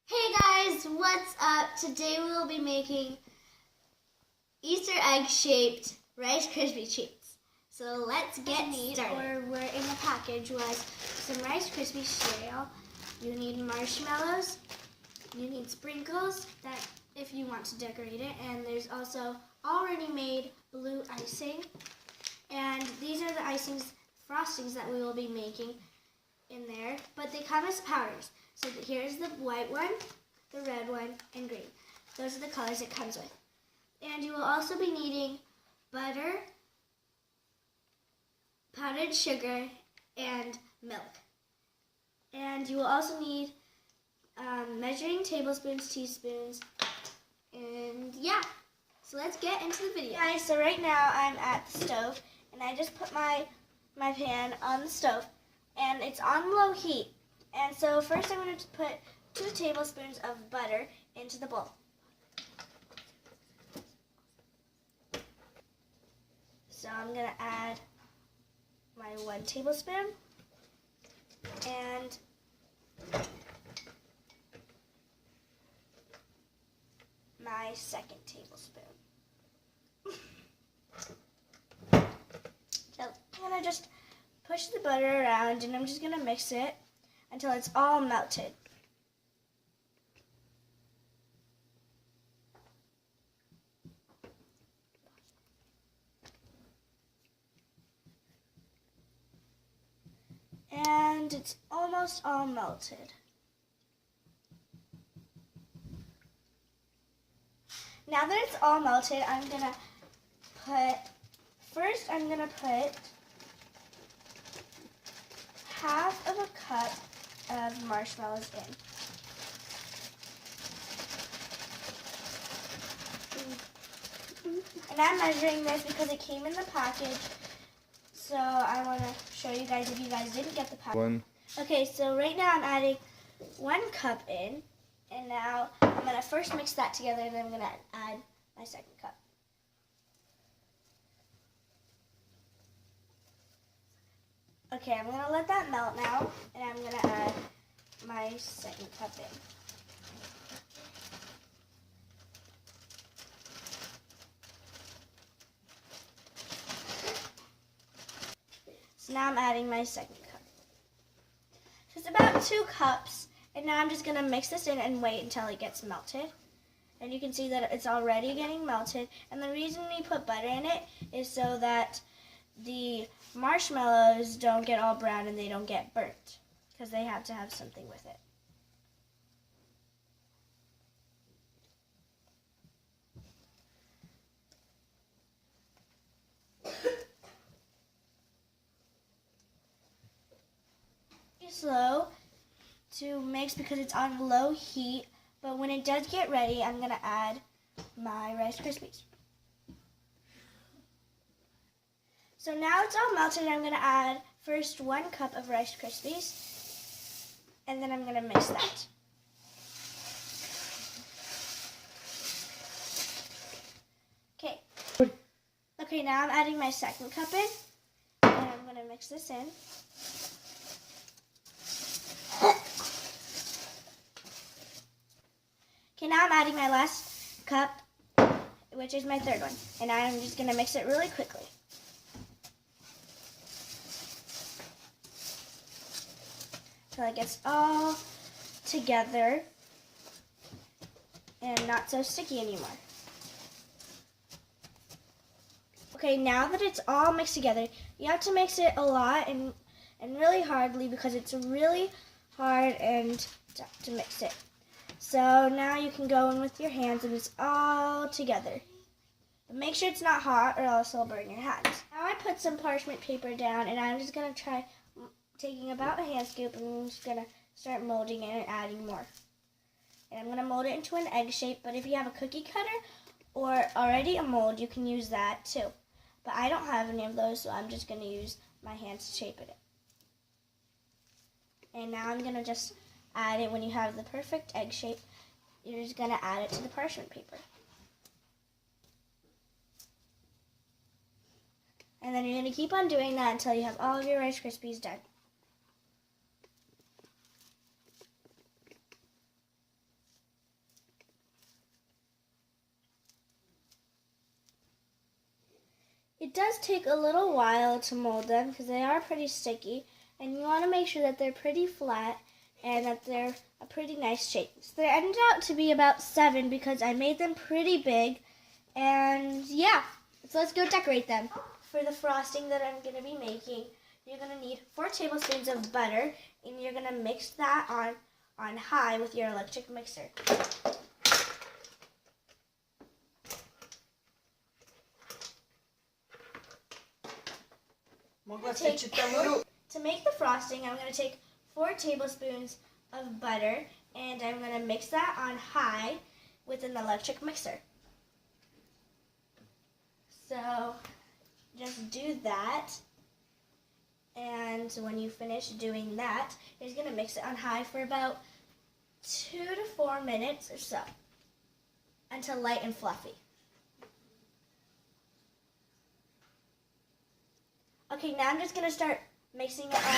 Hey guys, what's up? Today we will be making Easter egg shaped Rice Krispie treats. So let's get started. We're in the package was some Rice Krispie cereal. You need marshmallows. You need sprinkles that if you want to decorate it, and there's also already made blue icing. And these are the frostings that we will be making in there, but they come as powders. So here's the white one, the red one, and green. Those are the colors it comes with. And you will also be needing butter, powdered sugar, and milk. And you will also need measuring tablespoons, teaspoons, and yeah. So let's get into the video. Guys, so right now I'm at the stove, and I just put my pan on the stove, and it's on low heat. And so first I'm going to put 2 tablespoons of butter into the bowl. So I'm going to add my 1 tablespoon and my 2nd tablespoon. So I'm going to just push the butter around, and I'm just going to mix it until it's all melted. And it's almost all melted. Now that it's all melted, I'm going to put half of a cup of marshmallows in. And I'm measuring this because it came in the package, so I want to show you guys if you guys didn't get the package. Okay, so right now I'm adding 1 cup in, and now I'm going to first mix that together, and then I'm going to add my 2nd cup. Okay, I'm going to let that melt now, and I'm going to add my 2nd cup in. So now I'm adding my 2nd cup. So it's about 2 cups, and now I'm just going to mix this in and wait until it gets melted. And you can see that it's already getting melted, and the reason we put butter in it is so that the marshmallows don't get all brown and they don't get burnt, because they have to have something with it. Slow to mix because it's on low heat, but when it does get ready, I'm going to add my Rice Krispies. So now it's all melted, I'm going to add first 1 cup of Rice Krispies, and then I'm going to mix that. Okay, now I'm adding my 2nd cup in, and I'm going to mix this in. Okay, now I'm adding my last cup, which is my 3rd one, and I'm just going to mix it really quickly. Until it gets all together and not so sticky anymore. Okay, now that it's all mixed together, you have to mix it a lot and really hardly because it's really hard and to mix it. So now you can go in with your hands and it's all together. But make sure it's not hot or else it'll burn your hands. Now I put some parchment paper down, and I'm just going to try taking about a hand scoop, and I'm just going to start molding it and adding more. And I'm going to mold it into an egg shape, but if you have a cookie cutter or already a mold, you can use that too. But I don't have any of those, so I'm just going to use my hands to shape it. And now I'm going to just add it. When you have the perfect egg shape, you're just going to add it to the parchment paper. And then you're going to keep on doing that until you have all of your Rice Krispies done. It does take a little while to mold them because they are pretty sticky, and you want to make sure that they're pretty flat and that they're a pretty nice shape. So they ended out to be about 7 because I made them pretty big, and yeah, so let's go decorate them. For the frosting that I'm going to be making, you're going to need 4 tablespoons of butter, and you're going to mix that on high with your electric mixer. To make the frosting, I'm going to take 4 tablespoons of butter, and I'm going to mix that on high with an electric mixer. So just do that, and when you finish doing that, you're going to mix it on high for about 2 to 4 minutes or so until light and fluffy. Okay, now I'm just going to start mixing it on high.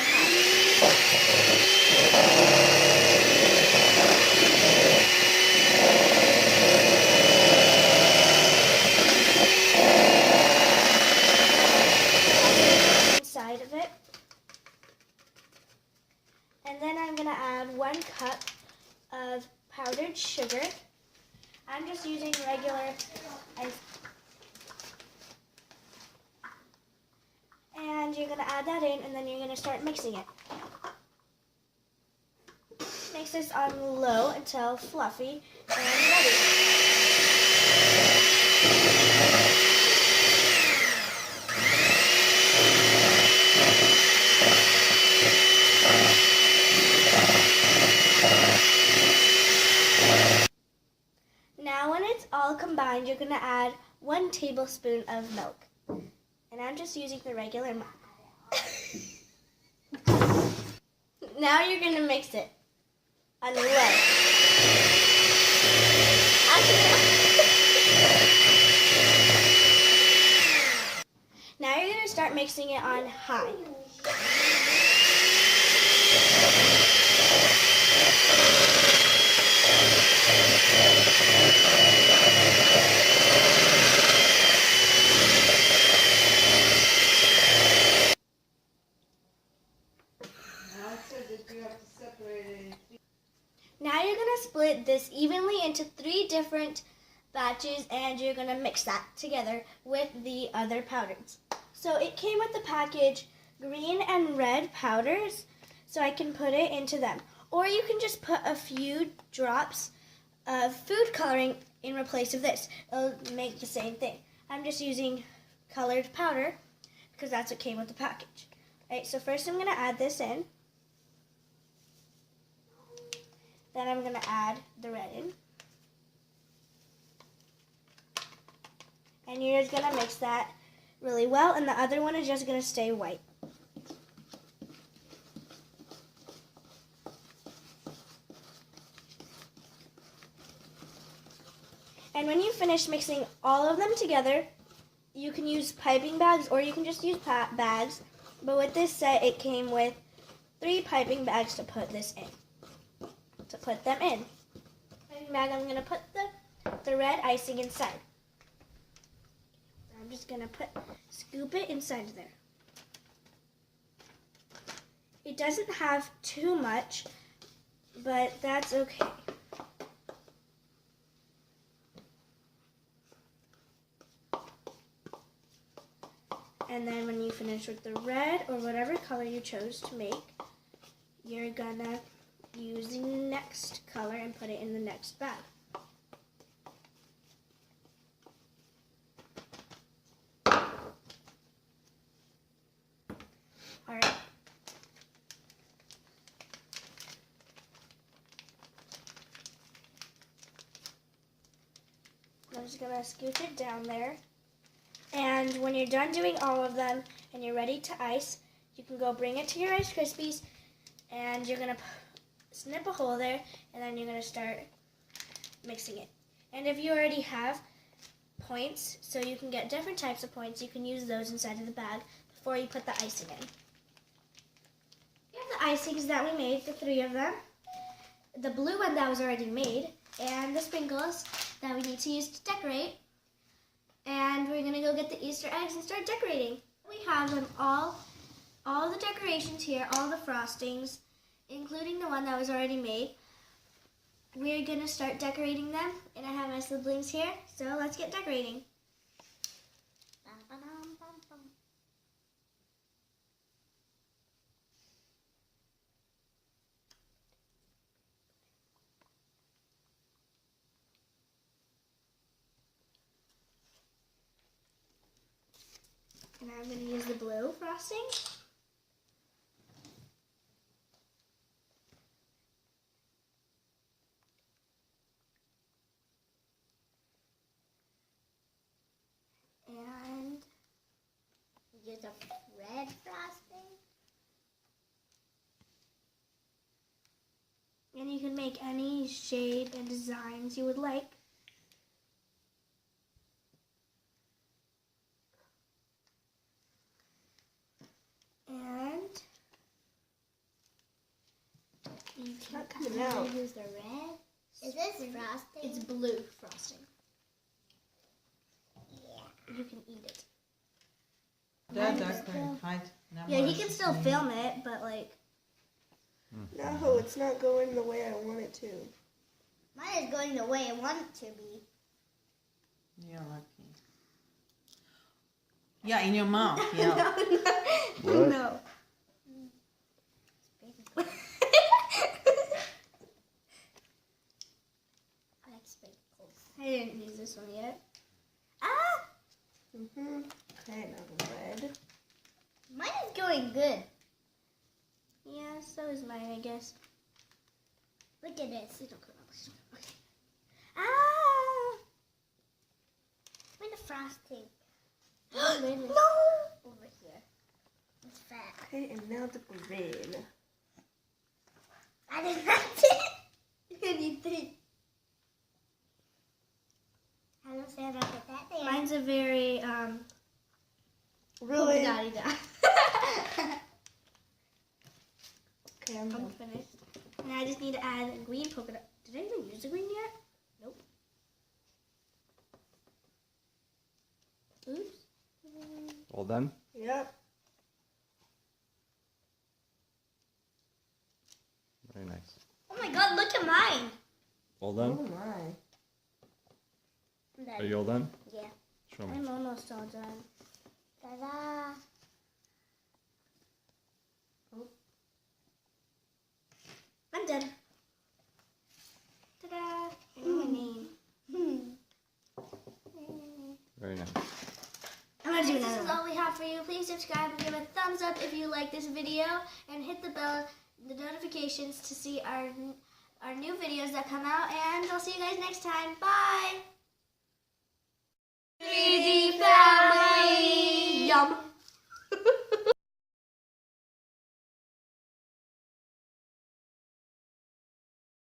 Inside of it. And then I'm going to add 1 cup of powdered sugar. I'm just using regular ice. And you're going to add that in, and then you're going to start mixing it. Mix this on low until fluffy and ready. Now when it's all combined, you're going to add 1 tablespoon of milk. And I'm just using the regular milk. Now you're going to mix it on low. Now you're going to start mixing it on high. Now you're going to split this evenly into 3 different batches, and you're going to mix that together with the other powders. So it came with the package green and red powders, so I can put it into them. Or you can just put a few drops of food coloring in replace of this. It'll make the same thing. I'm just using colored powder because that's what came with the package. Alright, so first I'm going to add this in. Then I'm going to add the red in. And you're just going to mix that really well, and the other one is just going to stay white. And when you finish mixing all of them together, you can use piping bags or you can just use bags. But with this set, it came with 3 piping bags to put this in. To put them in. Piping bag, I'm going to put the red icing inside. I'm just going to scoop it inside there. It doesn't have too much, but that's okay. And then when you finish with the red or whatever color you chose to make, you're gonna use the next color and put it in the next bag. Alright. I'm just gonna scooch it down there. And when you're done doing all of them and you're ready to ice, you can go bring it to your Rice Krispies, and you're going to snip a hole there, and then you're going to start mixing it. And if you already have points, so you can get different types of points, you can use those inside of the bag before you put the icing in. Here are the icings that we made, the 3 of them. The blue one that was already made, and the sprinkles that we need to use to decorate. and we're gonna go get the Easter eggs and start decorating. We have them all the decorations here, all the frostings, including the one that was already made. We're gonna start decorating them, and I have my siblings here, so let's get decorating. And I'm going to use the blue frosting. And use a red frosting. And you can make any shape and designs you would like. And you can use the red. Is this frosting? It's blue frosting. Yeah. You can eat it. Yeah, he can still film it, but like. No, it's not going the way I want it to. Mine is going the way I want it to be. You're lucky. Yeah, in your mouth. Yeah. What? No. I like sprinkles. I didn't use this one yet. Ah! Okay, now the red. Mine is going good. Yeah, so is mine, I guess. Look at this. Okay. Ah! Where's the frosting? No! Over here. It's fat. Okay, and now the red. I didn't like it. Anything. I don't say I don't put that there. Mine's a very Really? daddy dad. Okay, I'm finished. And I just need to add a green polka dot. Did I even use the green yet? Nope. Oops. All done? Yep. Very nice. Oh my god, look at mine. All Oh done? my. I'm Are done. you all done? Yeah. Show me. I'm almost all done. Ta-da. I'm done. Ta-da. And my name. Very nice. I'm gonna do another. This is all we have for you. Please subscribe and give a thumbs up if you like this video, and hit the bell, the notifications to see our new videos that come out. And I'll see you guys next time. Bye. 3D